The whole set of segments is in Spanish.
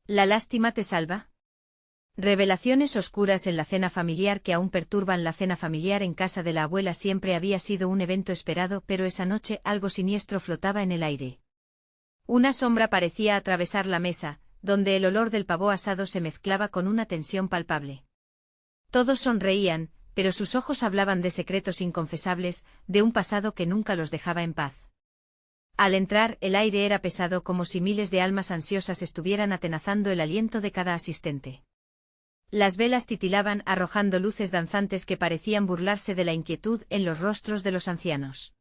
La lástima te salva. Revelaciones oscuras en la cena familiar que aún perturban. La cena familiar en casa de la abuela siempre había sido un evento esperado, pero esa noche algo siniestro flotaba en el aire. Una sombra parecía atravesar la mesa, donde el olor del pavo asado se mezclaba con una tensión palpable. Todos sonreían, pero sus ojos hablaban de secretos inconfesables, de un pasado que nunca los dejaba en paz. Al entrar, el aire era pesado, como si miles de almas ansiosas estuvieran atenazando el aliento de cada asistente. Las velas titilaban, arrojando luces danzantes que parecían burlarse de la inquietud en los rostros de los ancianos.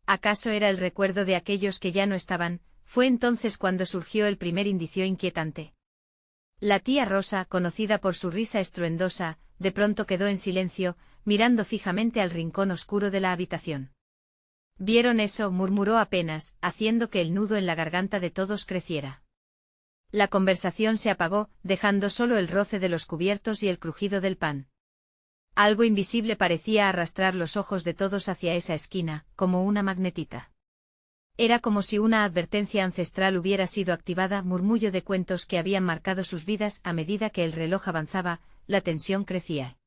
¿Acaso era el recuerdo de aquellos que ya no estaban? Fue entonces cuando surgió el primer indicio inquietante. La tía Rosa, conocida por su risa estruendosa, de pronto quedó en silencio, mirando fijamente al rincón oscuro de la habitación. ¿Vieron eso?, murmuró apenas, haciendo que el nudo en la garganta de todos creciera. La conversación se apagó, dejando solo el roce de los cubiertos y el crujido del pan. Algo invisible parecía arrastrar los ojos de todos hacia esa esquina, como una magnetita. Era como si una advertencia ancestral hubiera sido activada, murmullo de cuentos que habían marcado sus vidas. A medida que el reloj avanzaba, la tensión crecía.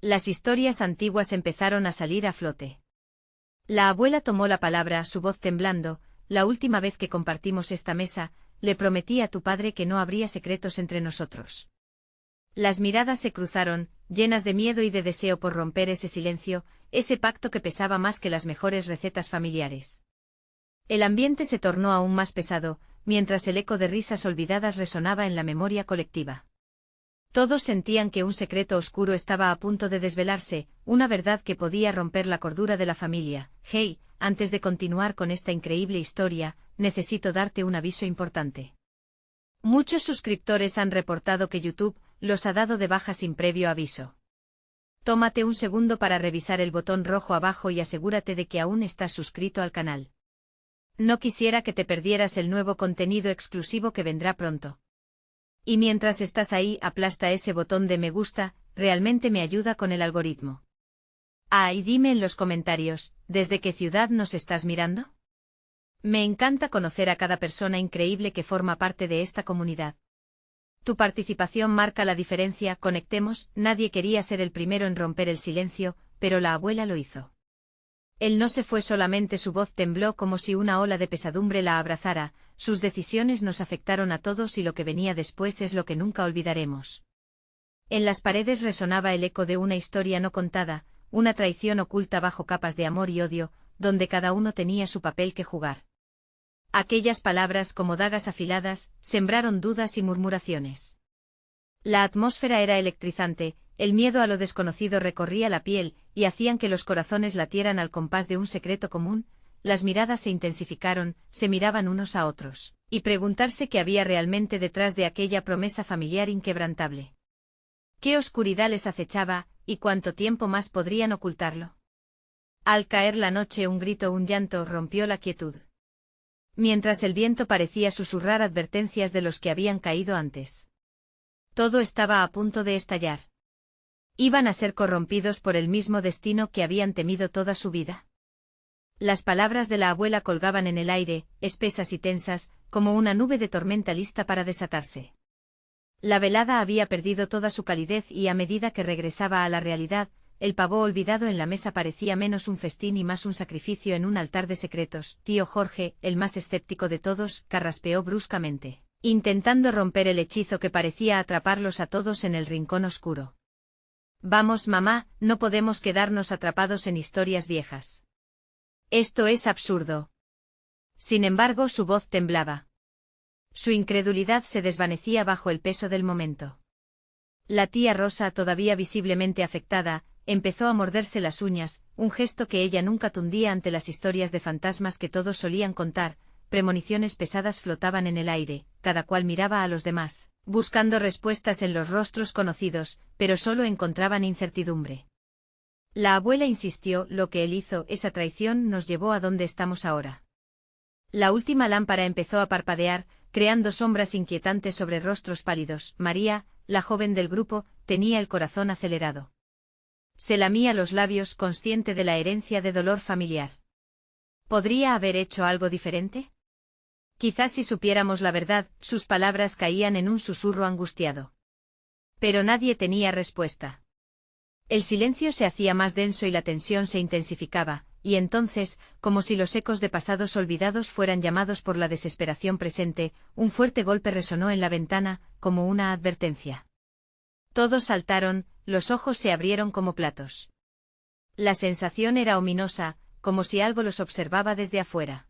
Las historias antiguas empezaron a salir a flote. La abuela tomó la palabra, su voz temblando. La última vez que compartimos esta mesa, le prometí a tu padre que no habría secretos entre nosotros. Las miradas se cruzaron, llenas de miedo y de deseo por romper ese silencio, ese pacto que pesaba más que las mejores recetas familiares. El ambiente se tornó aún más pesado, mientras el eco de risas olvidadas resonaba en la memoria colectiva. Todos sentían que un secreto oscuro estaba a punto de desvelarse, una verdad que podía romper la cordura de la familia. Hey, antes de continuar con esta increíble historia, necesito darte un aviso importante. Muchos suscriptores han reportado que YouTube los ha dado de baja sin previo aviso. Tómate un segundo para revisar el botón rojo abajo y asegúrate de que aún estás suscrito al canal. No quisiera que te perdieras el nuevo contenido exclusivo que vendrá pronto. Y mientras estás ahí, aplasta ese botón de me gusta, realmente me ayuda con el algoritmo. Ah, y dime en los comentarios, ¿desde qué ciudad nos estás mirando? Me encanta conocer a cada persona increíble que forma parte de esta comunidad. Tu participación marca la diferencia. Conectemos. Nadie quería ser el primero en romper el silencio, pero la abuela lo hizo. Él no se fue solamente, su voz tembló como si una ola de pesadumbre la abrazara. Sus decisiones nos afectaron a todos y lo que venía después es lo que nunca olvidaremos. En las paredes resonaba el eco de una historia no contada, una traición oculta bajo capas de amor y odio, donde cada uno tenía su papel que jugar. Aquellas palabras, como dagas afiladas, sembraron dudas y murmuraciones. La atmósfera era electrizante, el miedo a lo desconocido recorría la piel, y hacían que los corazones latieran al compás de un secreto común. Las miradas se intensificaron, se miraban unos a otros, y preguntarse qué había realmente detrás de aquella promesa familiar inquebrantable. ¿Qué oscuridad les acechaba, y cuánto tiempo más podrían ocultarlo? Al caer la noche, un grito, un llanto rompió la quietud. Mientras el viento parecía susurrar advertencias de los que habían caído antes. Todo estaba a punto de estallar. ¿Iban a ser corrompidos por el mismo destino que habían temido toda su vida? Las palabras de la abuela colgaban en el aire, espesas y tensas, como una nube de tormenta lista para desatarse. La velada había perdido toda su calidez y a medida que regresaba a la realidad, el pavo olvidado en la mesa parecía menos un festín y más un sacrificio en un altar de secretos. Tío Jorge, el más escéptico de todos, carraspeó bruscamente, intentando romper el hechizo que parecía atraparlos a todos en el rincón oscuro. Vamos, mamá, no podemos quedarnos atrapados en historias viejas. Esto es absurdo. Sin embargo, su voz temblaba. Su incredulidad se desvanecía bajo el peso del momento. La tía Rosa, todavía visiblemente afectada, empezó a morderse las uñas, un gesto que ella nunca tundía ante las historias de fantasmas que todos solían contar. Premoniciones pesadas flotaban en el aire, cada cual miraba a los demás, buscando respuestas en los rostros conocidos, pero solo encontraban incertidumbre. La abuela insistió, lo que él hizo, esa traición, nos llevó a donde estamos ahora. La última lámpara empezó a parpadear, creando sombras inquietantes sobre rostros pálidos. María, la joven del grupo, tenía el corazón acelerado. Se lamía los labios, consciente de la herencia de dolor familiar. ¿Podría haber hecho algo diferente? Quizás si supiéramos la verdad, sus palabras caían en un susurro angustiado. Pero nadie tenía respuesta. El silencio se hacía más denso y la tensión se intensificaba, y entonces, como si los ecos de pasados olvidados fueran llamados por la desesperación presente, un fuerte golpe resonó en la ventana, como una advertencia. Todos saltaron, los ojos se abrieron como platos. La sensación era ominosa, como si algo los observaba desde afuera.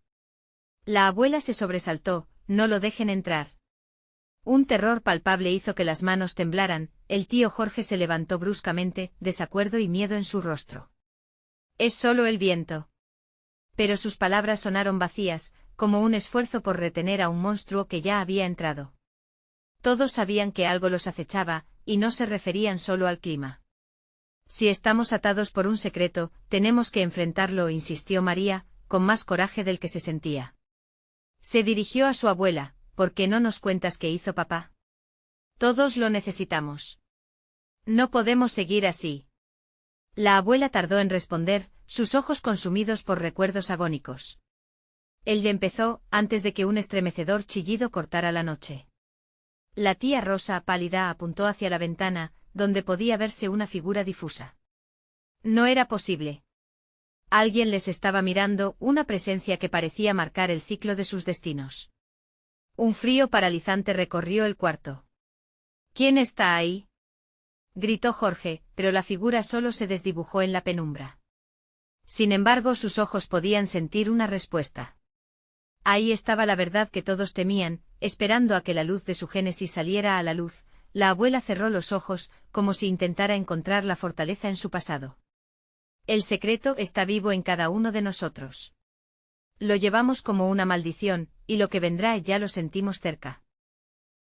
La abuela se sobresaltó, no lo dejen entrar. Un terror palpable hizo que las manos temblaran, el tío Jorge se levantó bruscamente, desacuerdo y miedo en su rostro. Es solo el viento. Pero sus palabras sonaron vacías, como un esfuerzo por retener a un monstruo que ya había entrado. Todos sabían que algo los acechaba, y no se referían solo al clima. Si estamos atados por un secreto, tenemos que enfrentarlo, insistió María, con más coraje del que se sentía. Se dirigió a su abuela. ¿Por qué no nos cuentas qué hizo papá? Todos lo necesitamos. No podemos seguir así. La abuela tardó en responder, sus ojos consumidos por recuerdos agónicos. Él empezó, antes de que un estremecedor chillido cortara la noche. La tía Rosa, pálida, apuntó hacia la ventana, donde podía verse una figura difusa. No era posible. Alguien les estaba mirando, una presencia que parecía marcar el ciclo de sus destinos. Un frío paralizante recorrió el cuarto. ¿Quién está ahí? Gritó Jorge, pero la figura solo se desdibujó en la penumbra. Sin embargo, sus ojos podían sentir una respuesta. Ahí estaba la verdad que todos temían, esperando a que la luz de su génesis saliera a la luz. La abuela cerró los ojos, como si intentara encontrar la fortaleza en su pasado. El secreto está vivo en cada uno de nosotros. Lo llevamos como una maldición, y lo que vendrá ya lo sentimos cerca.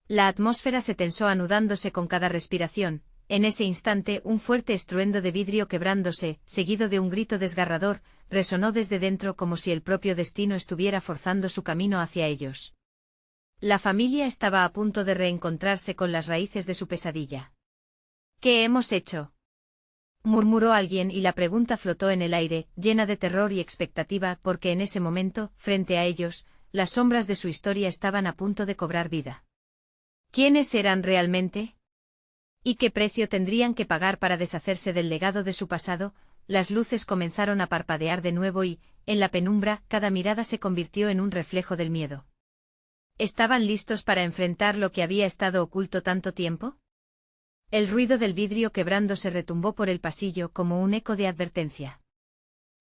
La atmósfera se tensó anudándose con cada respiración. En ese instante un fuerte estruendo de vidrio quebrándose, seguido de un grito desgarrador, resonó desde dentro como si el propio destino estuviera forzando su camino hacia ellos. La familia estaba a punto de reencontrarse con las raíces de su pesadilla. ¿Qué hemos hecho?, murmuró alguien y la pregunta flotó en el aire, llena de terror y expectativa porque en ese momento, frente a ellos, las sombras de su historia estaban a punto de cobrar vida. ¿Quiénes eran realmente? ¿Y qué precio tendrían que pagar para deshacerse del legado de su pasado? Las luces comenzaron a parpadear de nuevo y, en la penumbra, cada mirada se convirtió en un reflejo del miedo. ¿Estaban listos para enfrentar lo que había estado oculto tanto tiempo? El ruido del vidrio quebrándose retumbó por el pasillo como un eco de advertencia.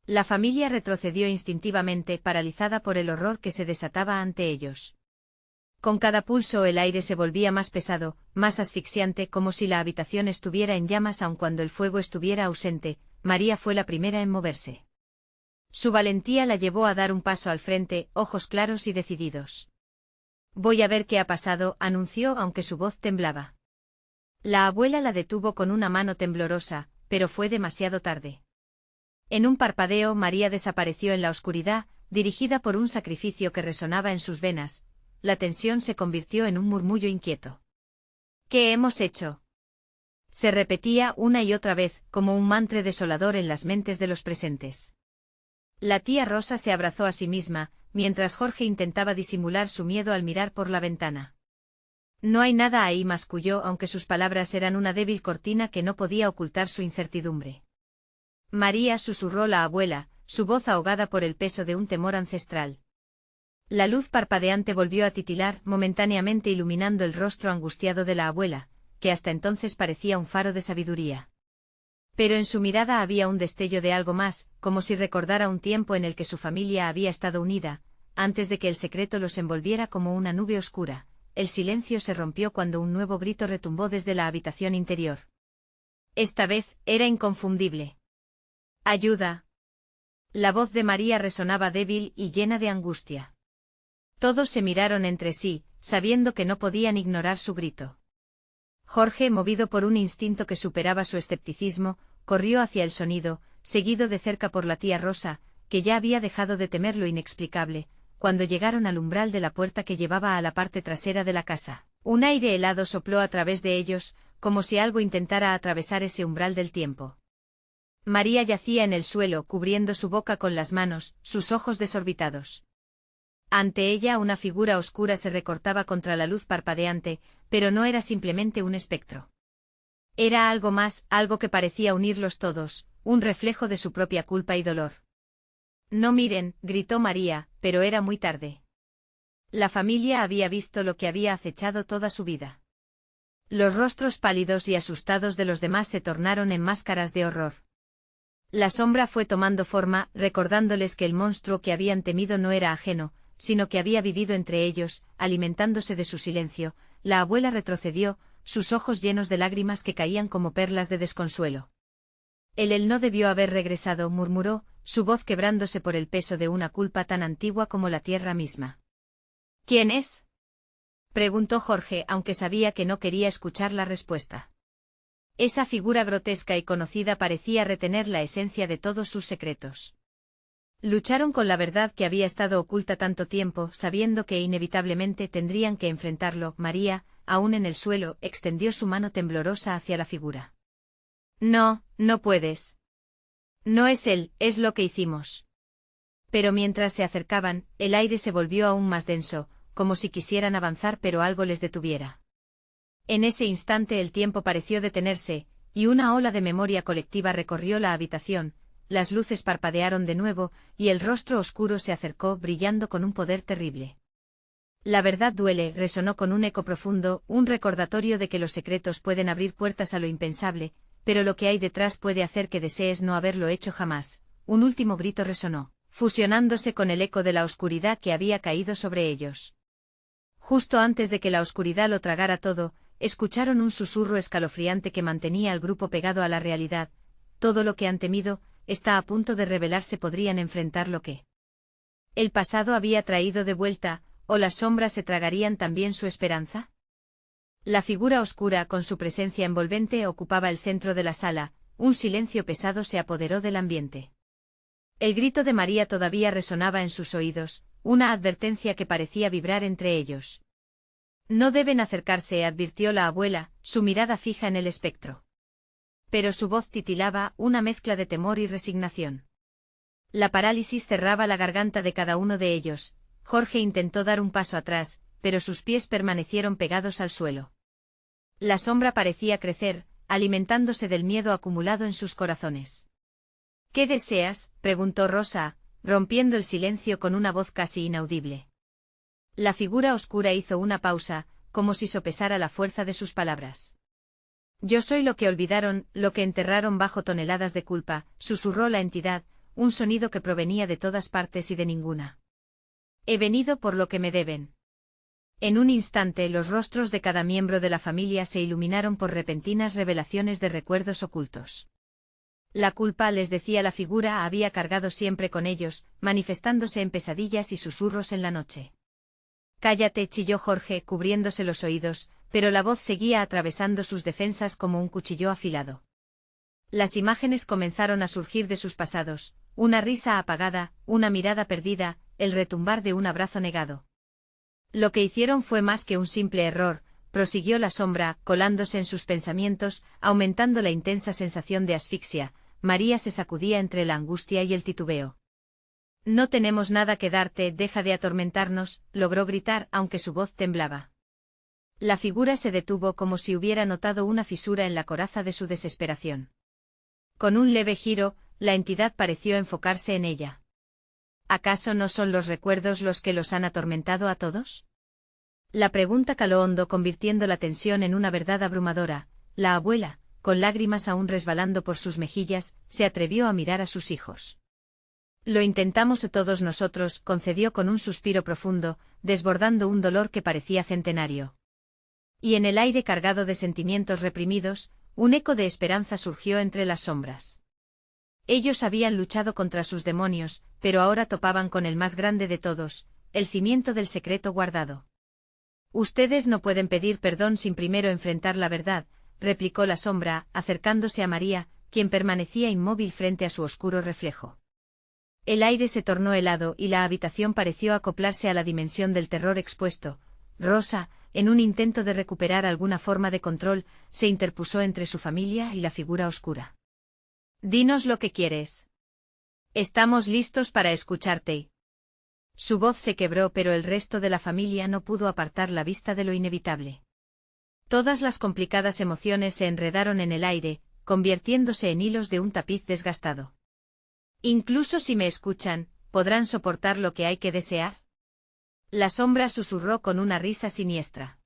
La familia retrocedió instintivamente, paralizada por el horror que se desataba ante ellos. Con cada pulso el aire se volvía más pesado, más asfixiante, como si la habitación estuviera en llamas aun cuando el fuego estuviera ausente. María fue la primera en moverse. Su valentía la llevó a dar un paso al frente, ojos claros y decididos. Voy a ver qué ha pasado, anunció aunque su voz temblaba. La abuela la detuvo con una mano temblorosa, pero fue demasiado tarde. En un parpadeo María desapareció en la oscuridad, dirigida por un sacrificio que resonaba en sus venas. La tensión se convirtió en un murmullo inquieto. ¿Qué hemos hecho?, se repetía una y otra vez, como un mantra desolador en las mentes de los presentes. La tía Rosa se abrazó a sí misma, mientras Jorge intentaba disimular su miedo al mirar por la ventana. No hay nada ahí, masculló, aunque sus palabras eran una débil cortina que no podía ocultar su incertidumbre. María, susurró la abuela, su voz ahogada por el peso de un temor ancestral. La luz parpadeante volvió a titilar, momentáneamente iluminando el rostro angustiado de la abuela, que hasta entonces parecía un faro de sabiduría. Pero en su mirada había un destello de algo más, como si recordara un tiempo en el que su familia había estado unida, antes de que el secreto los envolviera como una nube oscura. El silencio se rompió cuando un nuevo grito retumbó desde la habitación interior. Esta vez, era inconfundible. ¡Ayuda! La voz de María resonaba débil y llena de angustia. Todos se miraron entre sí, sabiendo que no podían ignorar su grito. Jorge, movido por un instinto que superaba su escepticismo, corrió hacia el sonido, seguido de cerca por la tía Rosa, que ya había dejado de temer lo inexplicable. Cuando llegaron al umbral de la puerta que llevaba a la parte trasera de la casa, un aire helado sopló a través de ellos, como si algo intentara atravesar ese umbral del tiempo. María yacía en el suelo, cubriendo su boca con las manos, sus ojos desorbitados. Ante ella una figura oscura se recortaba contra la luz parpadeante, pero no era simplemente un espectro. Era algo más, algo que parecía unirlos todos, un reflejo de su propia culpa y dolor. No miren, gritó María, pero era muy tarde. La familia había visto lo que había acechado toda su vida. Los rostros pálidos y asustados de los demás se tornaron en máscaras de horror. La sombra fue tomando forma, recordándoles que el monstruo que habían temido no era ajeno, sino que había vivido entre ellos, alimentándose de su silencio. La abuela retrocedió, sus ojos llenos de lágrimas que caían como perlas de desconsuelo. Él no debió haber regresado, murmuró, su voz quebrándose por el peso de una culpa tan antigua como la tierra misma. ¿Quién es?, preguntó Jorge, aunque sabía que no quería escuchar la respuesta. Esa figura grotesca y conocida parecía retener la esencia de todos sus secretos. Lucharon con la verdad que había estado oculta tanto tiempo, sabiendo que inevitablemente tendrían que enfrentarlo. María, aún en el suelo, extendió su mano temblorosa hacia la figura. No, no puedes. No es él, es lo que hicimos. Pero mientras se acercaban, el aire se volvió aún más denso, como si quisieran avanzar pero algo les detuviera. En ese instante el tiempo pareció detenerse, y una ola de memoria colectiva recorrió la habitación, las luces parpadearon de nuevo, y el rostro oscuro se acercó brillando con un poder terrible. La verdad duele, resonó con un eco profundo, un recordatorio de que los secretos pueden abrir puertas a lo impensable, pero lo que hay detrás puede hacer que desees no haberlo hecho jamás. Un último grito resonó, fusionándose con el eco de la oscuridad que había caído sobre ellos. Justo antes de que la oscuridad lo tragara todo, escucharon un susurro escalofriante que mantenía al grupo pegado a la realidad. Todo lo que han temido está a punto de revelarse. Podrían enfrentar lo que el pasado había traído de vuelta, o las sombras se tragarían también su esperanza. La figura oscura, con su presencia envolvente, ocupaba el centro de la sala. Un silencio pesado se apoderó del ambiente. El grito de María todavía resonaba en sus oídos, una advertencia que parecía vibrar entre ellos. No deben acercarse, advirtió la abuela, su mirada fija en el espectro. Pero su voz titilaba, una mezcla de temor y resignación. La parálisis cerraba la garganta de cada uno de ellos. Jorge intentó dar un paso atrás, pero sus pies permanecieron pegados al suelo. La sombra parecía crecer, alimentándose del miedo acumulado en sus corazones. ¿Qué deseas?, preguntó Rosa, rompiendo el silencio con una voz casi inaudible. La figura oscura hizo una pausa, como si sopesara la fuerza de sus palabras. Yo soy lo que olvidaron, lo que enterraron bajo toneladas de culpa, susurró la entidad, un sonido que provenía de todas partes y de ninguna. He venido por lo que me deben. En un instante los rostros de cada miembro de la familia se iluminaron por repentinas revelaciones de recuerdos ocultos. La culpa, les decía la figura, había cargado siempre con ellos, manifestándose en pesadillas y susurros en la noche. Cállate, chilló Jorge, cubriéndose los oídos, pero la voz seguía atravesando sus defensas como un cuchillo afilado. Las imágenes comenzaron a surgir de sus pasados, una risa apagada, una mirada perdida, el retumbar de un abrazo negado. Lo que hicieron fue más que un simple error, prosiguió la sombra, colándose en sus pensamientos, aumentando la intensa sensación de asfixia. María se sacudía entre la angustia y el titubeo. No tenemos nada que darte, deja de atormentarnos, logró gritar, aunque su voz temblaba. La figura se detuvo como si hubiera notado una fisura en la coraza de su desesperación. Con un leve giro, la entidad pareció enfocarse en ella. ¿Acaso no son los recuerdos los que los han atormentado a todos? La pregunta caló hondo, convirtiendo la tensión en una verdad abrumadora. La abuela, con lágrimas aún resbalando por sus mejillas, se atrevió a mirar a sus hijos. Lo intentamos todos nosotros, concedió con un suspiro profundo, desbordando un dolor que parecía centenario. Y en el aire cargado de sentimientos reprimidos, un eco de esperanza surgió entre las sombras. Ellos habían luchado contra sus demonios, pero ahora topaban con el más grande de todos, el cimiento del secreto guardado. Ustedes no pueden pedir perdón sin primero enfrentar la verdad, replicó la sombra, acercándose a María, quien permanecía inmóvil frente a su oscuro reflejo. El aire se tornó helado y la habitación pareció acoplarse a la dimensión del terror expuesto. Rosa, en un intento de recuperar alguna forma de control, se interpuso entre su familia y la figura oscura. Dinos lo que quieres. Estamos listos para escucharte. Su voz se quebró, pero el resto de la familia no pudo apartar la vista de lo inevitable. Todas las complicadas emociones se enredaron en el aire, convirtiéndose en hilos de un tapiz desgastado. Incluso si me escuchan, ¿podrán soportar lo que hay que desear? La sombra susurró con una risa siniestra.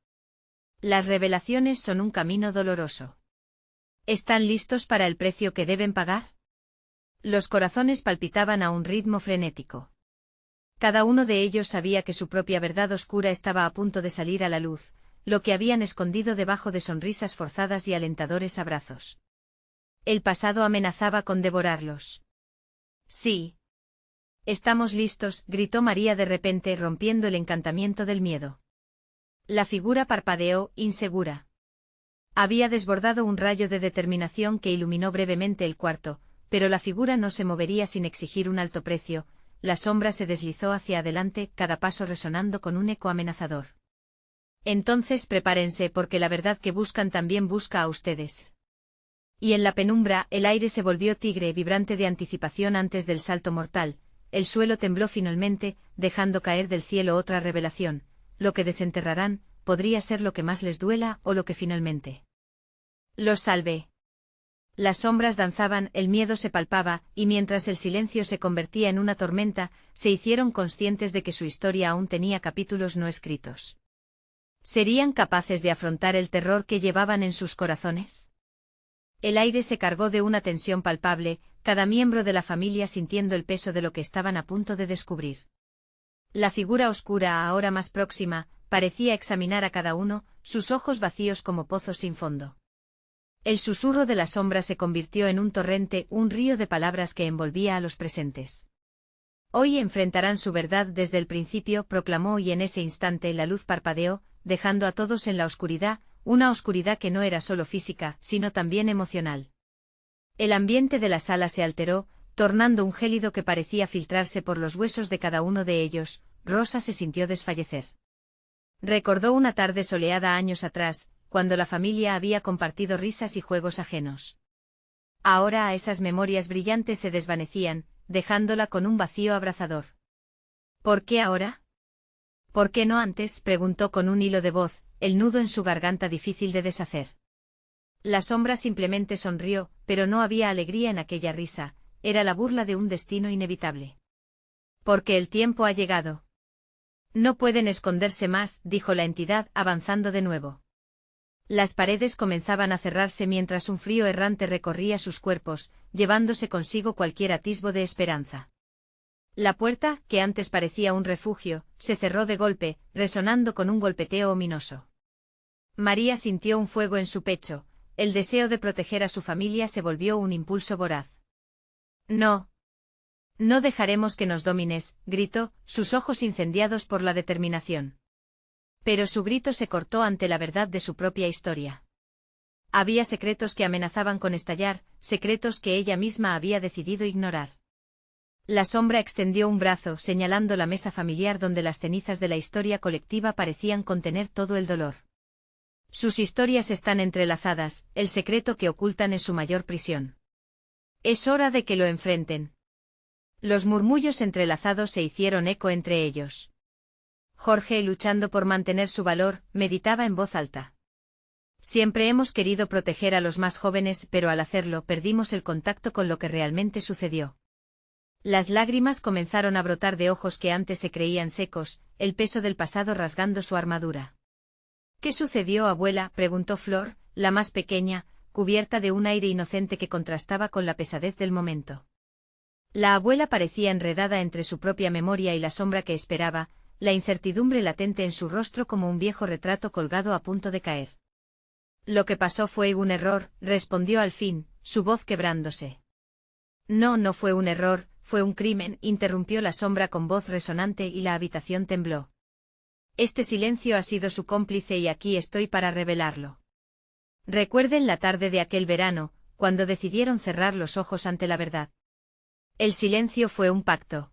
Las revelaciones son un camino doloroso. ¿Están listos para el precio que deben pagar? Los corazones palpitaban a un ritmo frenético. Cada uno de ellos sabía que su propia verdad oscura estaba a punto de salir a la luz, lo que habían escondido debajo de sonrisas forzadas y alentadores abrazos. El pasado amenazaba con devorarlos. Sí. Estamos listos, gritó María de repente, rompiendo el encantamiento del miedo. La figura parpadeó, insegura. Había desbordado un rayo de determinación que iluminó brevemente el cuarto, pero la figura no se movería sin exigir un alto precio. La sombra se deslizó hacia adelante, cada paso resonando con un eco amenazador. Entonces prepárense, porque la verdad que buscan también busca a ustedes. Y en la penumbra, el aire se volvió tigre, vibrante de anticipación antes del salto mortal. El suelo tembló finalmente, dejando caer del cielo otra revelación. Lo que desenterrarán, podría ser lo que más les duela o lo que finalmente los salve. Las sombras danzaban, el miedo se palpaba, y mientras el silencio se convertía en una tormenta, se hicieron conscientes de que su historia aún tenía capítulos no escritos. ¿Serían capaces de afrontar el terror que llevaban en sus corazones? El aire se cargó de una tensión palpable, cada miembro de la familia sintiendo el peso de lo que estaban a punto de descubrir. La figura oscura, ahora más próxima, parecía examinar a cada uno, sus ojos vacíos como pozos sin fondo. El susurro de la sombra se convirtió en un torrente, un río de palabras que envolvía a los presentes. Hoy enfrentarán su verdad desde el principio, proclamó, y en ese instante la luz parpadeó, dejando a todos en la oscuridad, una oscuridad que no era solo física, sino también emocional. El ambiente de la sala se alteró, tornando un gélido que parecía filtrarse por los huesos de cada uno de ellos. Rosa se sintió desfallecer. Recordó una tarde soleada años atrás, cuando la familia había compartido risas y juegos ajenos. Ahora esas memorias brillantes se desvanecían, dejándola con un vacío abrazador. ¿Por qué ahora? ¿Por qué no antes?, preguntó con un hilo de voz, el nudo en su garganta difícil de deshacer. La sombra simplemente sonrió, pero no había alegría en aquella risa, era la burla de un destino inevitable. Porque el tiempo ha llegado. No pueden esconderse más, dijo la entidad, avanzando de nuevo. Las paredes comenzaban a cerrarse mientras un frío errante recorría sus cuerpos, llevándose consigo cualquier atisbo de esperanza. La puerta, que antes parecía un refugio, se cerró de golpe, resonando con un golpeteo ominoso. María sintió un fuego en su pecho, el deseo de proteger a su familia se volvió un impulso voraz. No. No dejaremos que nos domines, gritó, sus ojos incendiados por la determinación. Pero su grito se cortó ante la verdad de su propia historia. Había secretos que amenazaban con estallar, secretos que ella misma había decidido ignorar. La sombra extendió un brazo, señalando la mesa familiar donde las cenizas de la historia colectiva parecían contener todo el dolor. Sus historias están entrelazadas, el secreto que ocultan es su mayor prisión. Es hora de que lo enfrenten. Los murmullos entrelazados se hicieron eco entre ellos. Jorge, luchando por mantener su valor, meditaba en voz alta. Siempre hemos querido proteger a los más jóvenes, pero al hacerlo perdimos el contacto con lo que realmente sucedió. Las lágrimas comenzaron a brotar de ojos que antes se creían secos, el peso del pasado rasgando su armadura. ¿Qué sucedió, abuela?, preguntó Flor, la más pequeña, cubierta de un aire inocente que contrastaba con la pesadez del momento. La abuela parecía enredada entre su propia memoria y la sombra que esperaba, la incertidumbre latente en su rostro como un viejo retrato colgado a punto de caer. Lo que pasó fue un error, respondió al fin, su voz quebrándose. No, no fue un error, fue un crimen, interrumpió la sombra con voz resonante y la habitación tembló. Este silencio ha sido su cómplice y aquí estoy para revelarlo. Recuerden la tarde de aquel verano, cuando decidieron cerrar los ojos ante la verdad. El silencio fue un pacto.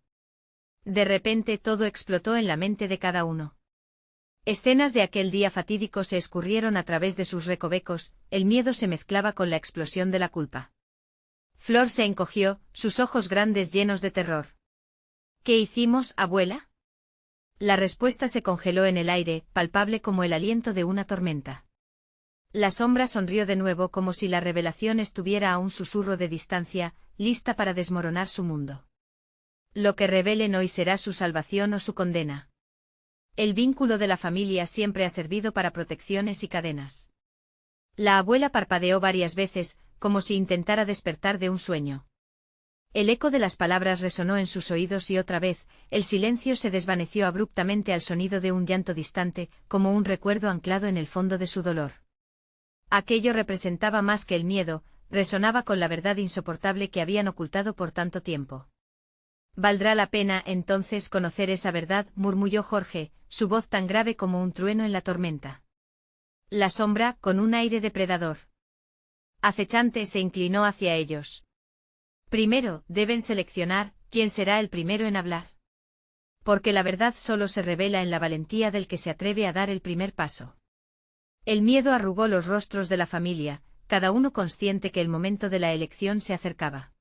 De repente todo explotó en la mente de cada uno. Escenas de aquel día fatídico se escurrieron a través de sus recovecos, el miedo se mezclaba con la explosión de la culpa. Flor se encogió, sus ojos grandes llenos de terror. ¿Qué hicimos, abuela? La respuesta se congeló en el aire, palpable como el aliento de una tormenta. La sombra sonrió de nuevo como si la revelación estuviera a un susurro de distancia, lista para desmoronar su mundo. Lo que revelen hoy será su salvación o su condena. El vínculo de la familia siempre ha servido para protecciones y cadenas. La abuela parpadeó varias veces, como si intentara despertar de un sueño. El eco de las palabras resonó en sus oídos y otra vez, el silencio se desvaneció abruptamente al sonido de un llanto distante, como un recuerdo anclado en el fondo de su dolor. Aquello representaba más que el miedo, resonaba con la verdad insoportable que habían ocultado por tanto tiempo. «Valdrá la pena, entonces, conocer esa verdad», murmulló Jorge, su voz tan grave como un trueno en la tormenta. La sombra, con un aire depredador acechante, se inclinó hacia ellos. Primero, deben seleccionar quién será el primero en hablar. Porque la verdad solo se revela en la valentía del que se atreve a dar el primer paso. El miedo arrugó los rostros de la familia, cada uno consciente que el momento de la elección se acercaba.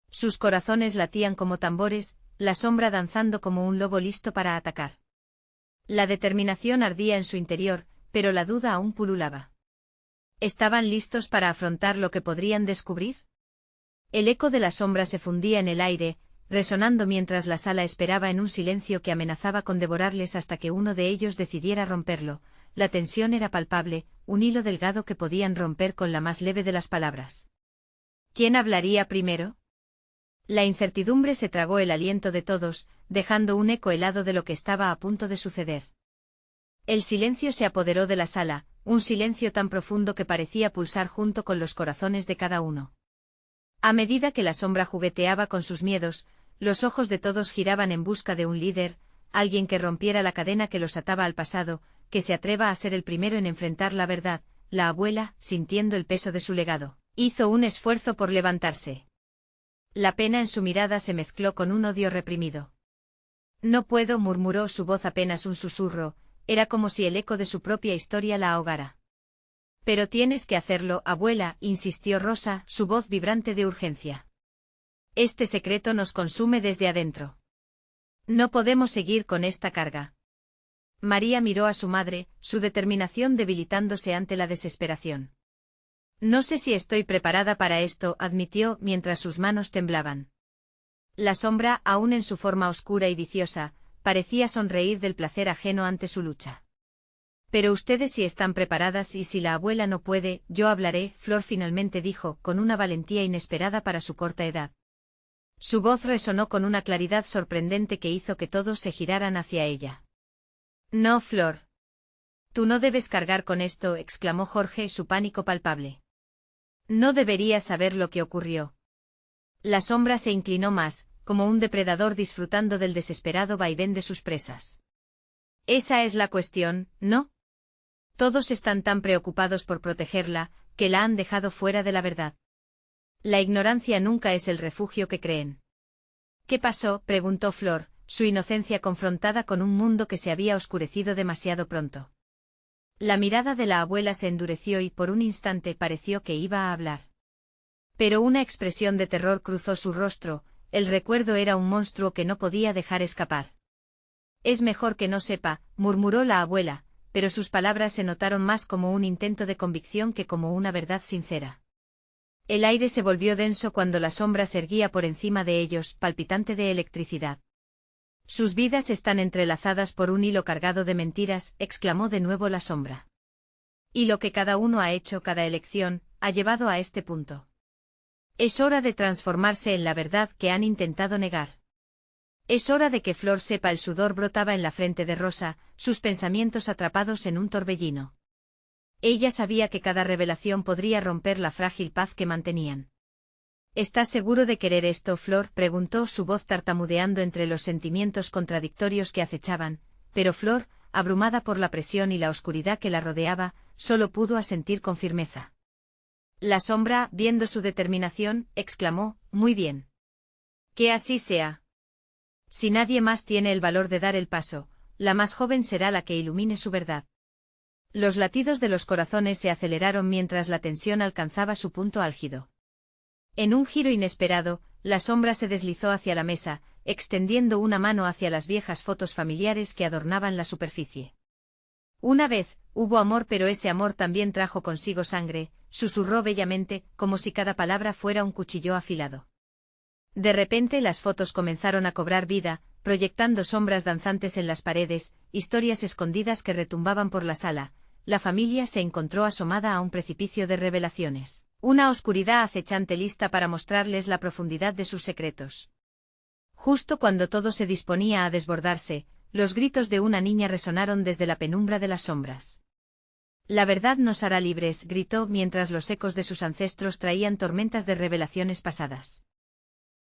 Sus corazones latían como tambores, la sombra danzando como un lobo listo para atacar. La determinación ardía en su interior, pero la duda aún pululaba. ¿Estaban listos para afrontar lo que podrían descubrir? El eco de la sombra se fundía en el aire, resonando mientras la sala esperaba en un silencio que amenazaba con devorarles hasta que uno de ellos decidiera romperlo. La tensión era palpable, un hilo delgado que podían romper con la más leve de las palabras. ¿Quién hablaría primero? La incertidumbre se tragó el aliento de todos, dejando un eco helado de lo que estaba a punto de suceder. El silencio se apoderó de la sala, un silencio tan profundo que parecía pulsar junto con los corazones de cada uno. A medida que la sombra jugueteaba con sus miedos, los ojos de todos giraban en busca de un líder, alguien que rompiera la cadena que los ataba al pasado, que se atreva a ser el primero en enfrentar la verdad. La abuela, sintiendo el peso de su legado, hizo un esfuerzo por levantarse. La pena en su mirada se mezcló con un odio reprimido. No puedo, murmuró, su voz apenas un susurro, era como si el eco de su propia historia la ahogara. Pero tienes que hacerlo, abuela, insistió Rosa, su voz vibrante de urgencia. Este secreto nos consume desde adentro. No podemos seguir con esta carga. María miró a su madre, su determinación debilitándose ante la desesperación. No sé si estoy preparada para esto, admitió, mientras sus manos temblaban. La sombra, aún en su forma oscura y viciosa, parecía sonreír del placer ajeno ante su lucha. Pero ustedes sí están preparadas y si la abuela no puede, yo hablaré, Flor finalmente dijo, con una valentía inesperada para su corta edad. Su voz resonó con una claridad sorprendente que hizo que todos se giraran hacia ella. No, Flor. Tú no debes cargar con esto, exclamó Jorge, su pánico palpable. No deberías saber lo que ocurrió. La sombra se inclinó más, como un depredador disfrutando del desesperado vaivén de sus presas. Esa es la cuestión, ¿no? Todos están tan preocupados por protegerla, que la han dejado fuera de la verdad. La ignorancia nunca es el refugio que creen. ¿Qué pasó?, preguntó Flor, su inocencia confrontada con un mundo que se había oscurecido demasiado pronto. La mirada de la abuela se endureció y por un instante pareció que iba a hablar. Pero una expresión de terror cruzó su rostro, el recuerdo era un monstruo que no podía dejar escapar. Es mejor que no sepa, murmuró la abuela, pero sus palabras se notaron más como un intento de convicción que como una verdad sincera. El aire se volvió denso cuando la sombra se erguía por encima de ellos, palpitante de electricidad. Sus vidas están entrelazadas por un hilo cargado de mentiras, exclamó de nuevo la sombra. Y lo que cada uno ha hecho, cada elección, ha llevado a este punto. Es hora de transformarse en la verdad que han intentado negar. Es hora de que Flor sepa. El sudor brotaba en la frente de Rosa, sus pensamientos atrapados en un torbellino. Ella sabía que cada revelación podría romper la frágil paz que mantenían. ¿Estás seguro de querer esto, Flor?, preguntó, su voz tartamudeando entre los sentimientos contradictorios que acechaban, pero Flor, abrumada por la presión y la oscuridad que la rodeaba, solo pudo asentir con firmeza. La sombra, viendo su determinación, exclamó, muy bien. Que así sea. Si nadie más tiene el valor de dar el paso, la más joven será la que ilumine su verdad. Los latidos de los corazones se aceleraron mientras la tensión alcanzaba su punto álgido. En un giro inesperado, la sombra se deslizó hacia la mesa, extendiendo una mano hacia las viejas fotos familiares que adornaban la superficie. Una vez, hubo amor, pero ese amor también trajo consigo sangre, susurró bellamente, como si cada palabra fuera un cuchillo afilado. De repente las fotos comenzaron a cobrar vida, proyectando sombras danzantes en las paredes, historias escondidas que retumbaban por la sala. La familia se encontró asomada a un precipicio de revelaciones, una oscuridad acechante lista para mostrarles la profundidad de sus secretos. Justo cuando todo se disponía a desbordarse, los gritos de una niña resonaron desde la penumbra de las sombras. La verdad nos hará libres, gritó mientras los ecos de sus ancestros traían tormentas de revelaciones pasadas.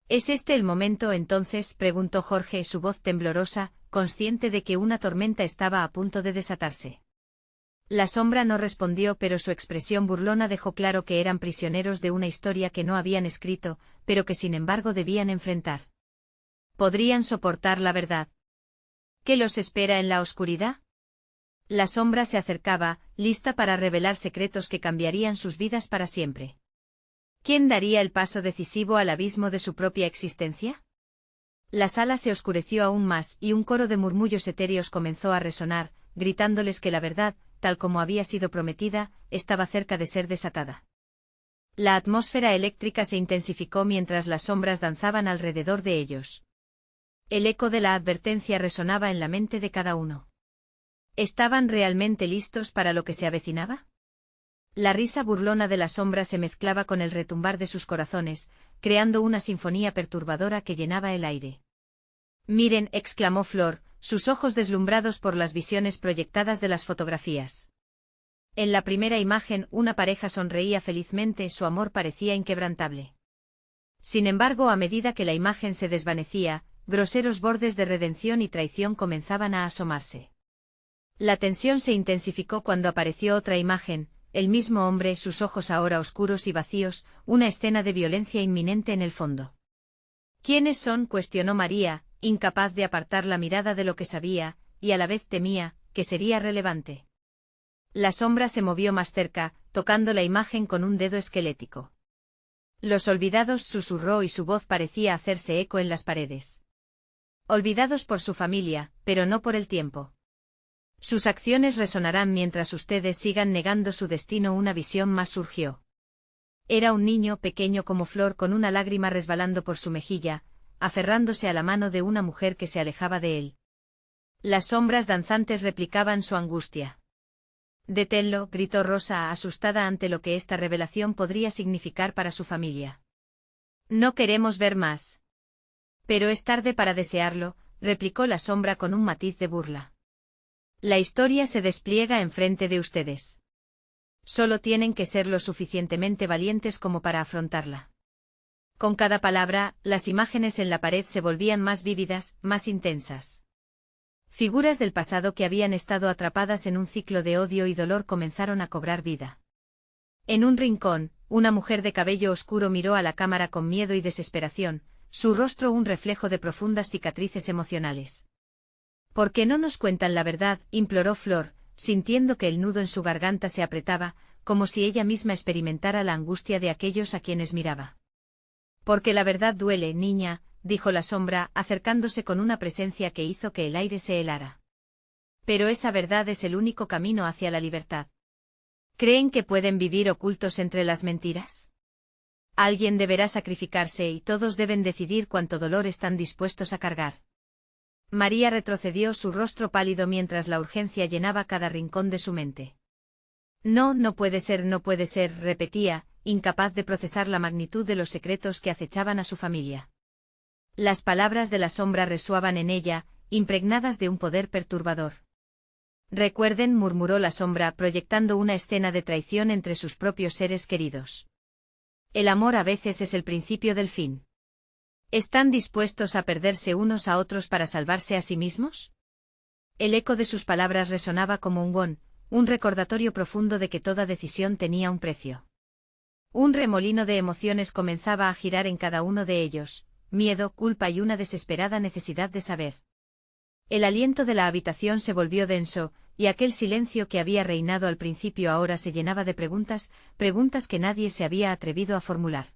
¿Es este el momento entonces?, preguntó Jorge, su voz temblorosa, consciente de que una tormenta estaba a punto de desatarse. La sombra no respondió, pero su expresión burlona dejó claro que eran prisioneros de una historia que no habían escrito, pero que sin embargo debían enfrentar. ¿Podrían soportar la verdad? ¿Qué los espera en la oscuridad? La sombra se acercaba, lista para revelar secretos que cambiarían sus vidas para siempre. ¿Quién daría el paso decisivo al abismo de su propia existencia? La sala se oscureció aún más y un coro de murmullos etéreos comenzó a resonar, gritándoles que la verdad, tal como había sido prometida, estaba cerca de ser desatada. La atmósfera eléctrica se intensificó mientras las sombras danzaban alrededor de ellos. El eco de la advertencia resonaba en la mente de cada uno. ¿Estaban realmente listos para lo que se avecinaba? La risa burlona de la sombra se mezclaba con el retumbar de sus corazones, creando una sinfonía perturbadora que llenaba el aire. «Miren», exclamó Flor, sus ojos deslumbrados por las visiones proyectadas de las fotografías. En la primera imagen, una pareja sonreía felizmente, su amor parecía inquebrantable. Sin embargo, a medida que la imagen se desvanecía, groseros bordes de redención y traición comenzaban a asomarse. La tensión se intensificó cuando apareció otra imagen, el mismo hombre, sus ojos ahora oscuros y vacíos, una escena de violencia inminente en el fondo. ¿Quiénes son?, cuestionó María, incapaz de apartar la mirada de lo que sabía, y a la vez temía, que sería relevante. La sombra se movió más cerca, tocando la imagen con un dedo esquelético. «Los olvidados», susurró y su voz parecía hacerse eco en las paredes. «Olvidados por su familia, pero no por el tiempo. Sus acciones resonarán mientras ustedes sigan negando su destino». Una visión más surgió. Era un niño pequeño como Flor con una lágrima resbalando por su mejilla, aferrándose a la mano de una mujer que se alejaba de él. Las sombras danzantes replicaban su angustia. «Deténlo», gritó Rosa, asustada ante lo que esta revelación podría significar para su familia. «No queremos ver más». «Pero es tarde para desearlo», replicó la sombra con un matiz de burla. «La historia se despliega enfrente de ustedes. Solo tienen que ser lo suficientemente valientes como para afrontarla». Con cada palabra, las imágenes en la pared se volvían más vívidas, más intensas. Figuras del pasado que habían estado atrapadas en un ciclo de odio y dolor comenzaron a cobrar vida. En un rincón, una mujer de cabello oscuro miró a la cámara con miedo y desesperación, su rostro un reflejo de profundas cicatrices emocionales. «¿Por qué no nos cuentan la verdad?», imploró Flor, sintiendo que el nudo en su garganta se apretaba, como si ella misma experimentara la angustia de aquellos a quienes miraba. «Porque la verdad duele, niña», dijo la sombra, acercándose con una presencia que hizo que el aire se helara. «Pero esa verdad es el único camino hacia la libertad. ¿Creen que pueden vivir ocultos entre las mentiras? Alguien deberá sacrificarse y todos deben decidir cuánto dolor están dispuestos a cargar». María retrocedió, su rostro pálido mientras la urgencia llenaba cada rincón de su mente. «No, no puede ser, no puede ser», repetía, incapaz de procesar la magnitud de los secretos que acechaban a su familia. Las palabras de la sombra resoaban en ella, impregnadas de un poder perturbador. «Recuerden», murmuró la sombra, proyectando una escena de traición entre sus propios seres queridos. «El amor a veces es el principio del fin. ¿Están dispuestos a perderse unos a otros para salvarse a sí mismos?». El eco de sus palabras resonaba como un gong, un recordatorio profundo de que toda decisión tenía un precio. Un remolino de emociones comenzaba a girar en cada uno de ellos, miedo, culpa y una desesperada necesidad de saber. El aliento de la habitación se volvió denso, y aquel silencio que había reinado al principio ahora se llenaba de preguntas, preguntas que nadie se había atrevido a formular.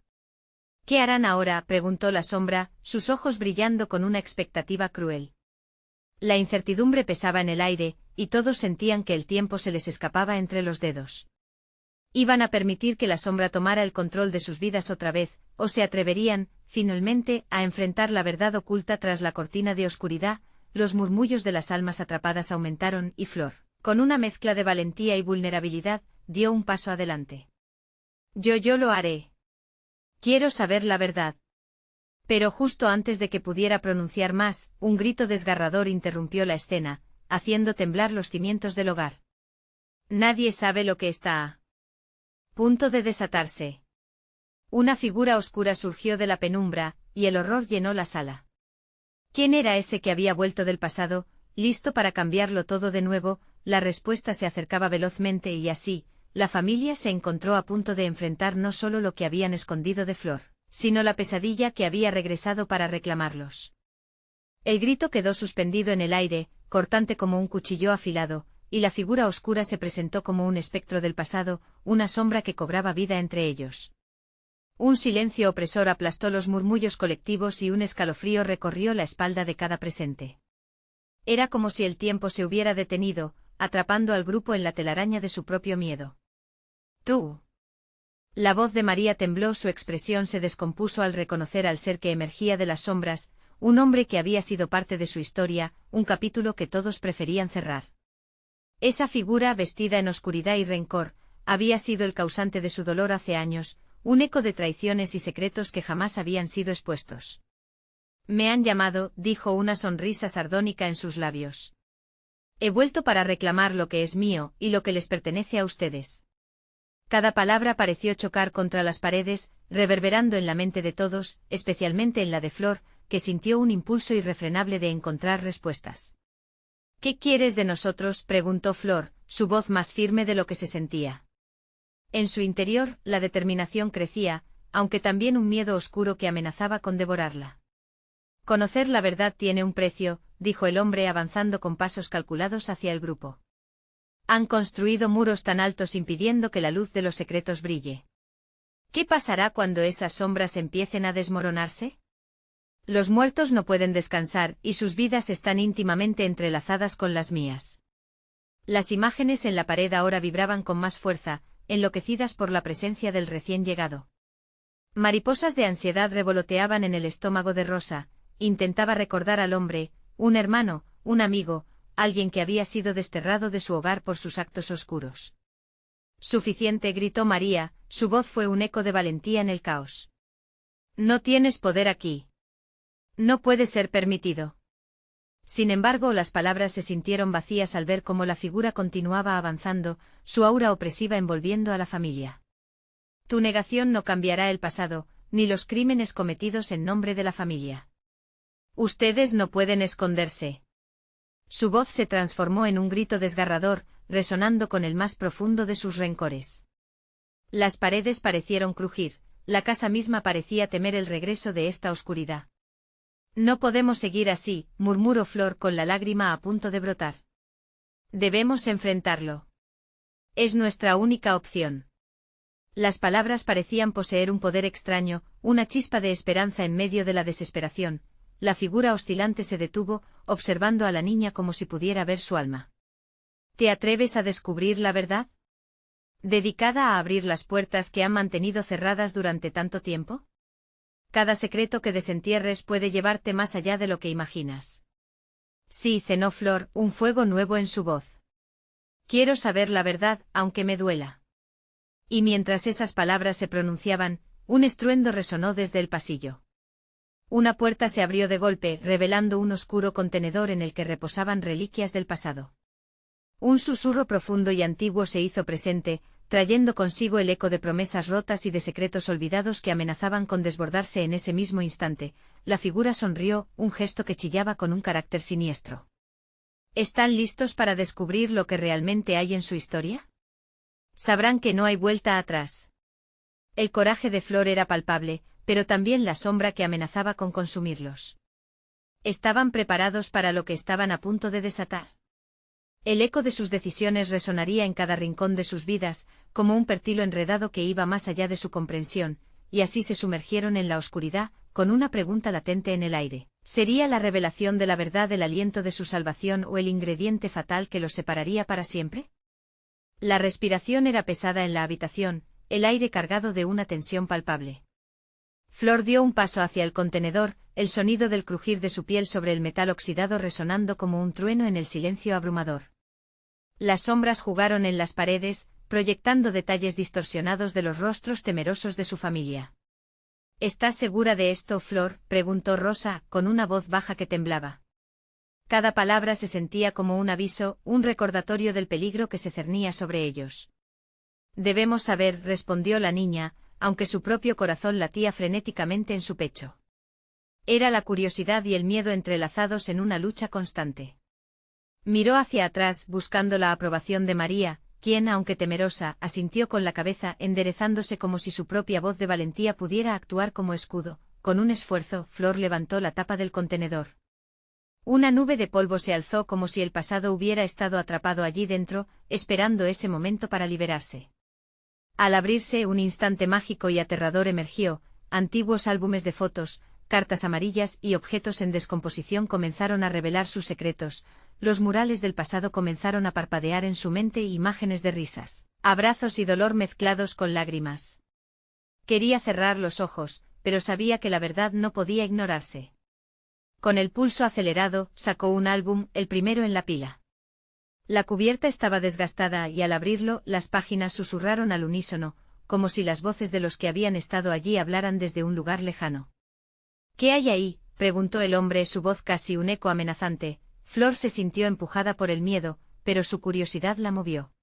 ¿Qué harán ahora?, preguntó la sombra, sus ojos brillando con una expectativa cruel. La incertidumbre pesaba en el aire, y todos sentían que el tiempo se les escapaba entre los dedos. Iban a permitir que la sombra tomara el control de sus vidas otra vez, o se atreverían, finalmente, a enfrentar la verdad oculta tras la cortina de oscuridad. Los murmullos de las almas atrapadas aumentaron y Flor, con una mezcla de valentía y vulnerabilidad, dio un paso adelante. Yo lo haré. Quiero saber la verdad. Pero justo antes de que pudiera pronunciar más, un grito desgarrador interrumpió la escena, haciendo temblar los cimientos del hogar. Nadie sabe lo que está a punto de desatarse. Una figura oscura surgió de la penumbra, y el horror llenó la sala. ¿Quién era ese que había vuelto del pasado, listo para cambiarlo todo de nuevo? La respuesta se acercaba velozmente y así, la familia se encontró a punto de enfrentar no solo lo que habían escondido de Flor, sino la pesadilla que había regresado para reclamarlos. El grito quedó suspendido en el aire, cortante como un cuchillo afilado, y la figura oscura se presentó como un espectro del pasado, una sombra que cobraba vida entre ellos. Un silencio opresor aplastó los murmullos colectivos y un escalofrío recorrió la espalda de cada presente. Era como si el tiempo se hubiera detenido, atrapando al grupo en la telaraña de su propio miedo. «Tú». La voz de María tembló, su expresión se descompuso al reconocer al ser que emergía de las sombras, un hombre que había sido parte de su historia, un capítulo que todos preferían cerrar. Esa figura vestida en oscuridad y rencor, había sido el causante de su dolor hace años, un eco de traiciones y secretos que jamás habían sido expuestos. «Me han llamado», dijo una sonrisa sardónica en sus labios. «He vuelto para reclamar lo que es mío y lo que les pertenece a ustedes». Cada palabra pareció chocar contra las paredes, reverberando en la mente de todos, especialmente en la de Flor, que sintió un impulso irrefrenable de encontrar respuestas. «¿Qué quieres de nosotros?», preguntó Flor, su voz más firme de lo que se sentía. En su interior, la determinación crecía, aunque también un miedo oscuro que amenazaba con devorarla. «Conocer la verdad tiene un precio», dijo el hombre avanzando con pasos calculados hacia el grupo. «Han construido muros tan altos impidiendo que la luz de los secretos brille. ¿Qué pasará cuando esas sombras empiecen a desmoronarse? Los muertos no pueden descansar y sus vidas están íntimamente entrelazadas con las mías». Las imágenes en la pared ahora vibraban con más fuerza, enloquecidas por la presencia del recién llegado. Mariposas de ansiedad revoloteaban en el estómago de Rosa, intentaba recordar al hombre, un hermano, un amigo, alguien que había sido desterrado de su hogar por sus actos oscuros. «Suficiente», gritó María, su voz fue un eco de valentía en el caos. «No tienes poder aquí. No puede ser permitido». Sin embargo, las palabras se sintieron vacías al ver cómo la figura continuaba avanzando, su aura opresiva envolviendo a la familia. «Tu negación no cambiará el pasado, ni los crímenes cometidos en nombre de la familia. Ustedes no pueden esconderse». Su voz se transformó en un grito desgarrador, resonando con el más profundo de sus rencores. Las paredes parecieron crujir, la casa misma parecía temer el regreso de esta oscuridad. «No podemos seguir así», murmuró Flor con la lágrima a punto de brotar. «Debemos enfrentarlo. Es nuestra única opción». Las palabras parecían poseer un poder extraño, una chispa de esperanza en medio de la desesperación. La figura oscilante se detuvo, observando a la niña como si pudiera ver su alma. «¿Te atreves a descubrir la verdad? ¿Dedicada a abrir las puertas que han mantenido cerradas durante tanto tiempo? Cada secreto que desentierres puede llevarte más allá de lo que imaginas». «Sí», cenó Flor, un fuego nuevo en su voz. «Quiero saber la verdad, aunque me duela». Y mientras esas palabras se pronunciaban, un estruendo resonó desde el pasillo. Una puerta se abrió de golpe, revelando un oscuro contenedor en el que reposaban reliquias del pasado. Un susurro profundo y antiguo se hizo presente, trayendo consigo el eco de promesas rotas y de secretos olvidados que amenazaban con desbordarse en ese mismo instante. La figura sonrió, un gesto que chillaba con un carácter siniestro. ¿Están listos para descubrir lo que realmente hay en su historia? Sabrán que no hay vuelta atrás. El coraje de Flor era palpable, pero también la sombra que amenazaba con consumirlos. ¿Estaban preparados para lo que estaban a punto de desatar? El eco de sus decisiones resonaría en cada rincón de sus vidas, como un pertilo enredado que iba más allá de su comprensión, y así se sumergieron en la oscuridad, con una pregunta latente en el aire. ¿Sería la revelación de la verdad el aliento de su salvación o el ingrediente fatal que los separaría para siempre? La respiración era pesada en la habitación, el aire cargado de una tensión palpable. Flor dio un paso hacia el contenedor, el sonido del crujir de su piel sobre el metal oxidado resonando como un trueno en el silencio abrumador. Las sombras jugaron en las paredes, proyectando detalles distorsionados de los rostros temerosos de su familia. ¿Estás segura de esto, Flor?, preguntó Rosa, con una voz baja que temblaba. Cada palabra se sentía como un aviso, un recordatorio del peligro que se cernía sobre ellos. Debemos saber, respondió la niña, aunque su propio corazón latía frenéticamente en su pecho. Era la curiosidad y el miedo entrelazados en una lucha constante. Miró hacia atrás, buscando la aprobación de María, quien, aunque temerosa, asintió con la cabeza, enderezándose como si su propia voz de valentía pudiera actuar como escudo. Con un esfuerzo, Flor levantó la tapa del contenedor. Una nube de polvo se alzó como si el pasado hubiera estado atrapado allí dentro, esperando ese momento para liberarse. Al abrirse, un instante mágico y aterrador emergió, antiguos álbumes de fotos, cartas amarillas y objetos en descomposición comenzaron a revelar sus secretos. Los murales del pasado comenzaron a parpadear en su mente imágenes de risas, abrazos y dolor mezclados con lágrimas. Quería cerrar los ojos, pero sabía que la verdad no podía ignorarse. Con el pulso acelerado, sacó un álbum, el primero en la pila. La cubierta estaba desgastada y al abrirlo, las páginas susurraron al unísono, como si las voces de los que habían estado allí hablaran desde un lugar lejano. ¿Qué hay ahí?, preguntó el hombre, su voz casi un eco amenazante. Flor se sintió empujada por el miedo, pero su curiosidad la movió.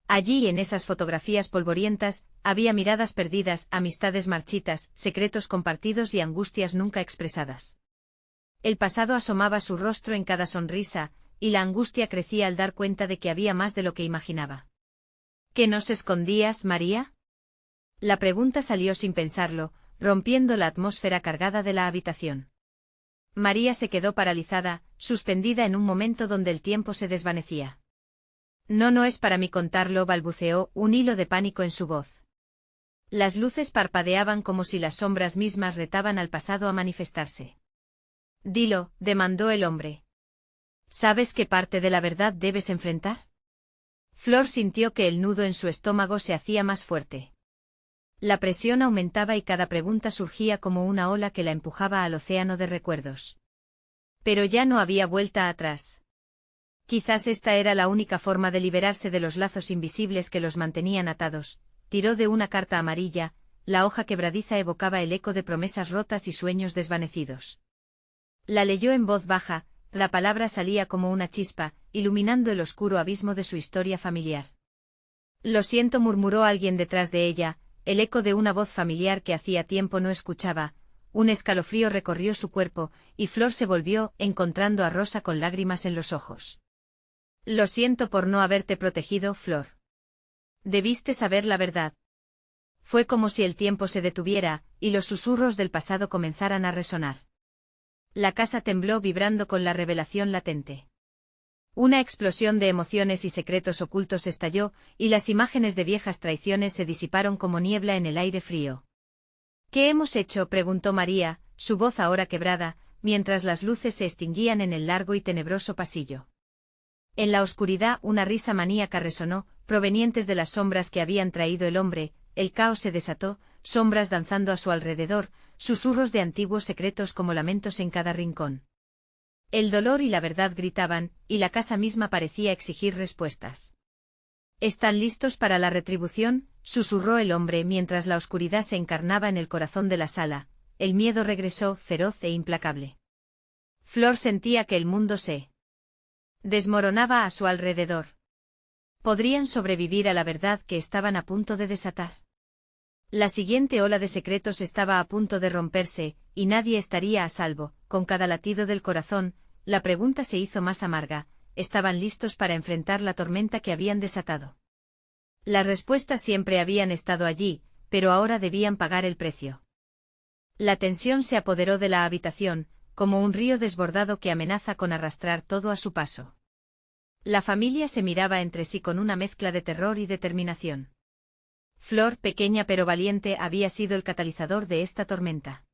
Allí, en esas fotografías polvorientas, había miradas perdidas, amistades marchitas, secretos compartidos y angustias nunca expresadas. El pasado asomaba su rostro en cada sonrisa, y la angustia crecía al dar cuenta de que había más de lo que imaginaba. ¿Qué nos escondías, María? La pregunta salió sin pensarlo, rompiendo la atmósfera cargada de la habitación. María se quedó paralizada, suspendida en un momento donde el tiempo se desvanecía. No es para mí contarlo, balbuceó, un hilo de pánico en su voz. Las luces parpadeaban como si las sombras mismas retaban al pasado a manifestarse. Dilo, demandó el hombre. ¿Sabes qué parte de la verdad debes enfrentar? Flor sintió que el nudo en su estómago se hacía más fuerte. La presión aumentaba y cada pregunta surgía como una ola que la empujaba al océano de recuerdos. Pero ya no había vuelta atrás. Quizás esta era la única forma de liberarse de los lazos invisibles que los mantenían atados. Tiró de una carta amarilla, la hoja quebradiza evocaba el eco de promesas rotas y sueños desvanecidos. La leyó en voz baja, la palabra salía como una chispa, iluminando el oscuro abismo de su historia familiar. Lo siento, murmuró alguien detrás de ella, el eco de una voz familiar que hacía tiempo no escuchaba. Un escalofrío recorrió su cuerpo, y Flor se volvió, encontrando a Rosa con lágrimas en los ojos. Lo siento por no haberte protegido, Flor. Debiste saber la verdad. Fue como si el tiempo se detuviera, y los susurros del pasado comenzaran a resonar. La casa tembló vibrando con la revelación latente. Una explosión de emociones y secretos ocultos estalló, y las imágenes de viejas traiciones se disiparon como niebla en el aire frío. ¿Qué hemos hecho?, preguntó María, su voz ahora quebrada, mientras las luces se extinguían en el largo y tenebroso pasillo. En la oscuridad una risa maníaca resonó, provenientes de las sombras que habían traído el hombre. El caos se desató, sombras danzando a su alrededor, susurros de antiguos secretos como lamentos en cada rincón. El dolor y la verdad gritaban, y la casa misma parecía exigir respuestas. ¿Están listos para la retribución?, susurró el hombre mientras la oscuridad se encarnaba en el corazón de la sala. El miedo regresó, feroz e implacable. Flor sentía que el mundo se desmoronaba a su alrededor. ¿Podrían sobrevivir a la verdad que estaban a punto de desatar? La siguiente ola de secretos estaba a punto de romperse, y nadie estaría a salvo. Con cada latido del corazón, la pregunta se hizo más amarga: ¿estaban listos para enfrentar la tormenta que habían desatado? Las respuestas siempre habían estado allí, pero ahora debían pagar el precio. La tensión se apoderó de la habitación, como un río desbordado que amenaza con arrastrar todo a su paso. La familia se miraba entre sí con una mezcla de terror y determinación. Flor, pequeña pero valiente, había sido el catalizador de esta tormenta.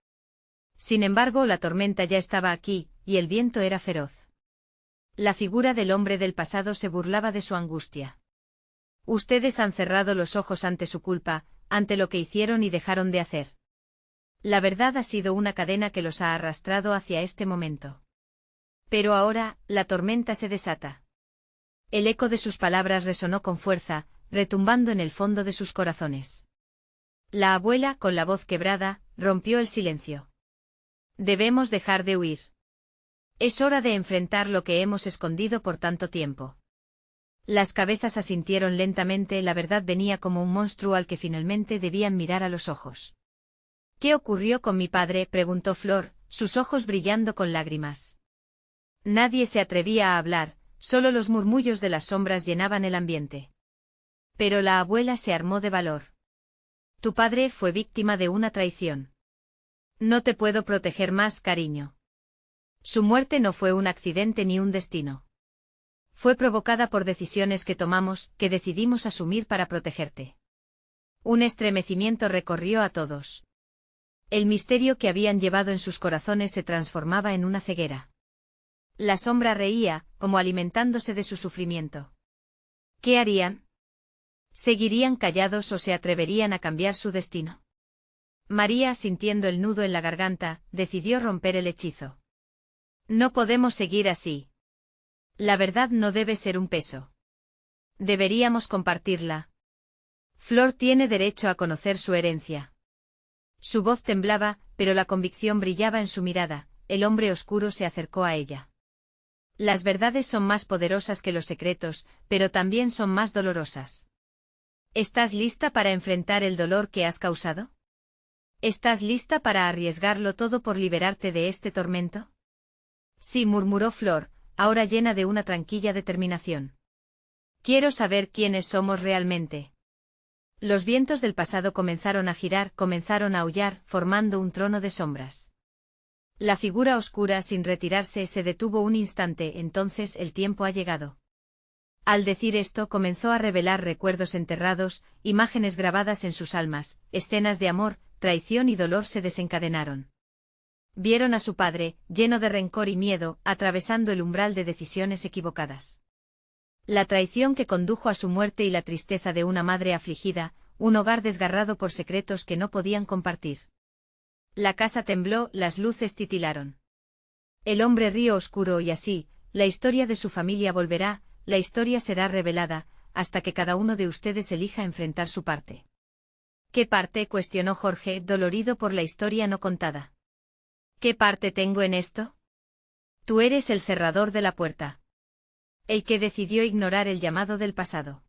Sin embargo, la tormenta ya estaba aquí, y el viento era feroz. La figura del hombre del pasado se burlaba de su angustia. Ustedes han cerrado los ojos ante su culpa, ante lo que hicieron y dejaron de hacer. La verdad ha sido una cadena que los ha arrastrado hacia este momento. Pero ahora, la tormenta se desata. El eco de sus palabras resonó con fuerza, retumbando en el fondo de sus corazones. La abuela, con la voz quebrada, rompió el silencio. Debemos dejar de huir. Es hora de enfrentar lo que hemos escondido por tanto tiempo. Las cabezas asintieron lentamente, la verdad venía como un monstruo al que finalmente debían mirar a los ojos. ¿Qué ocurrió con mi padre?, preguntó Flor, sus ojos brillando con lágrimas. Nadie se atrevía a hablar, solo los murmullos de las sombras llenaban el ambiente. Pero la abuela se armó de valor. Tu padre fue víctima de una traición. No te puedo proteger más, cariño. Su muerte no fue un accidente ni un destino. Fue provocada por decisiones que tomamos, que decidimos asumir para protegerte. Un estremecimiento recorrió a todos. El misterio que habían llevado en sus corazones se transformaba en una ceguera. La sombra reía, como alimentándose de su sufrimiento. ¿Qué harían? ¿Seguirían callados o se atreverían a cambiar su destino? María, sintiendo el nudo en la garganta, decidió romper el hechizo. No podemos seguir así. La verdad no debe ser un peso. Deberíamos compartirla. Flor tiene derecho a conocer su herencia. Su voz temblaba, pero la convicción brillaba en su mirada. El hombre oscuro se acercó a ella. Las verdades son más poderosas que los secretos, pero también son más dolorosas. ¿Estás lista para enfrentar el dolor que has causado? ¿Estás lista para arriesgarlo todo por liberarte de este tormento? Sí, murmuró Flor, ahora llena de una tranquila determinación. Quiero saber quiénes somos realmente. Los vientos del pasado comenzaron a girar, comenzaron a aullar, formando un trono de sombras. La figura oscura, sin retirarse, se detuvo un instante, entonces el tiempo ha llegado. Al decir esto comenzó a revelar recuerdos enterrados, imágenes grabadas en sus almas, escenas de amor, traición y dolor se desencadenaron. Vieron a su padre, lleno de rencor y miedo, atravesando el umbral de decisiones equivocadas. La traición que condujo a su muerte y la tristeza de una madre afligida, un hogar desgarrado por secretos que no podían compartir. La casa tembló, las luces titilaron. El hombre rió oscuro y así, la historia de su familia volverá, la historia será revelada, hasta que cada uno de ustedes elija enfrentar su parte. ¿Qué parte?, cuestionó Jorge, dolorido por la historia no contada. ¿Qué parte tengo en esto? Tú eres el cerrador de la puerta. El que decidió ignorar el llamado del pasado.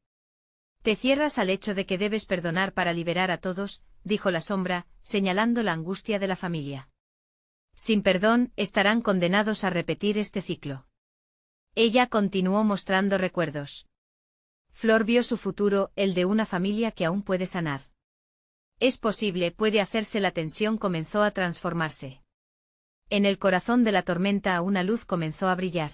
Te cierras al hecho de que debes perdonar para liberar a todos, dijo la sombra, señalando la angustia de la familia. Sin perdón, estarán condenados a repetir este ciclo. Ella continuó mostrando recuerdos. Flor vio su futuro, el de una familia que aún puede sanar. Es posible, puede hacerse. La tensión comenzó a transformarse. En el corazón de la tormenta una luz comenzó a brillar.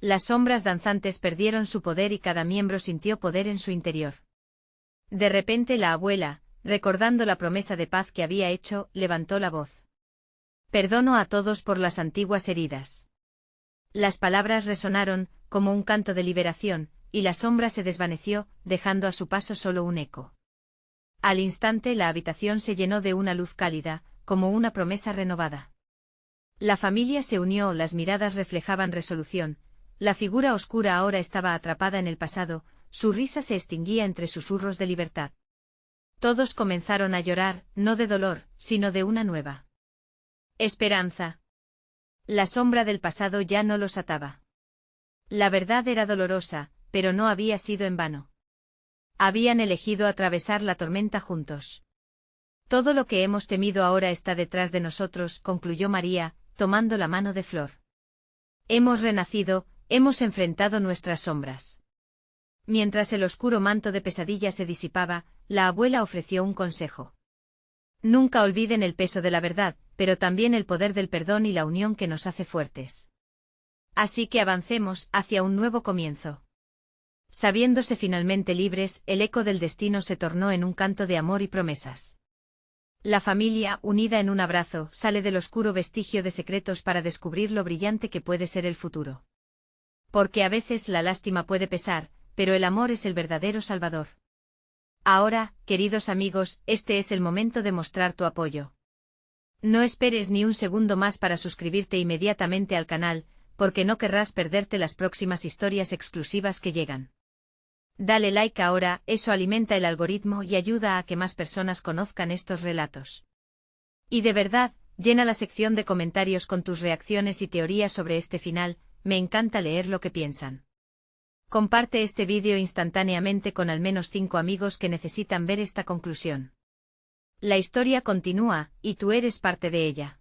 Las sombras danzantes perdieron su poder y cada miembro sintió poder en su interior. De repente la abuela, recordando la promesa de paz que había hecho, levantó la voz. Perdono a todos por las antiguas heridas. Las palabras resonaron, como un canto de liberación, y la sombra se desvaneció, dejando a su paso solo un eco. Al instante la habitación se llenó de una luz cálida, como una promesa renovada. La familia se unió, las miradas reflejaban resolución. La figura oscura ahora estaba atrapada en el pasado, su risa se extinguía entre susurros de libertad. Todos comenzaron a llorar, no de dolor, sino de una nueva esperanza. La sombra del pasado ya no los ataba. La verdad era dolorosa, pero no había sido en vano. Habían elegido atravesar la tormenta juntos. Todo lo que hemos temido ahora está detrás de nosotros, concluyó María, tomando la mano de Flor. Hemos renacido, hemos enfrentado nuestras sombras. Mientras el oscuro manto de pesadilla se disipaba, la abuela ofreció un consejo. Nunca olviden el peso de la verdad, pero también el poder del perdón y la unión que nos hace fuertes. Así que avancemos hacia un nuevo comienzo. Sabiéndose finalmente libres, el eco del destino se tornó en un canto de amor y promesas. La familia, unida en un abrazo, sale del oscuro vestigio de secretos para descubrir lo brillante que puede ser el futuro. Porque a veces la lástima puede pesar, pero el amor es el verdadero salvador. Ahora, queridos amigos, este es el momento de mostrar tu apoyo. No esperes ni un segundo más para suscribirte inmediatamente al canal, porque no querrás perderte las próximas historias exclusivas que llegan. Dale like ahora, eso alimenta el algoritmo y ayuda a que más personas conozcan estos relatos. Y de verdad, llena la sección de comentarios con tus reacciones y teorías sobre este final, me encanta leer lo que piensan. Comparte este vídeo instantáneamente con al menos 5 amigos que necesitan ver esta conclusión. La historia continúa, y tú eres parte de ella.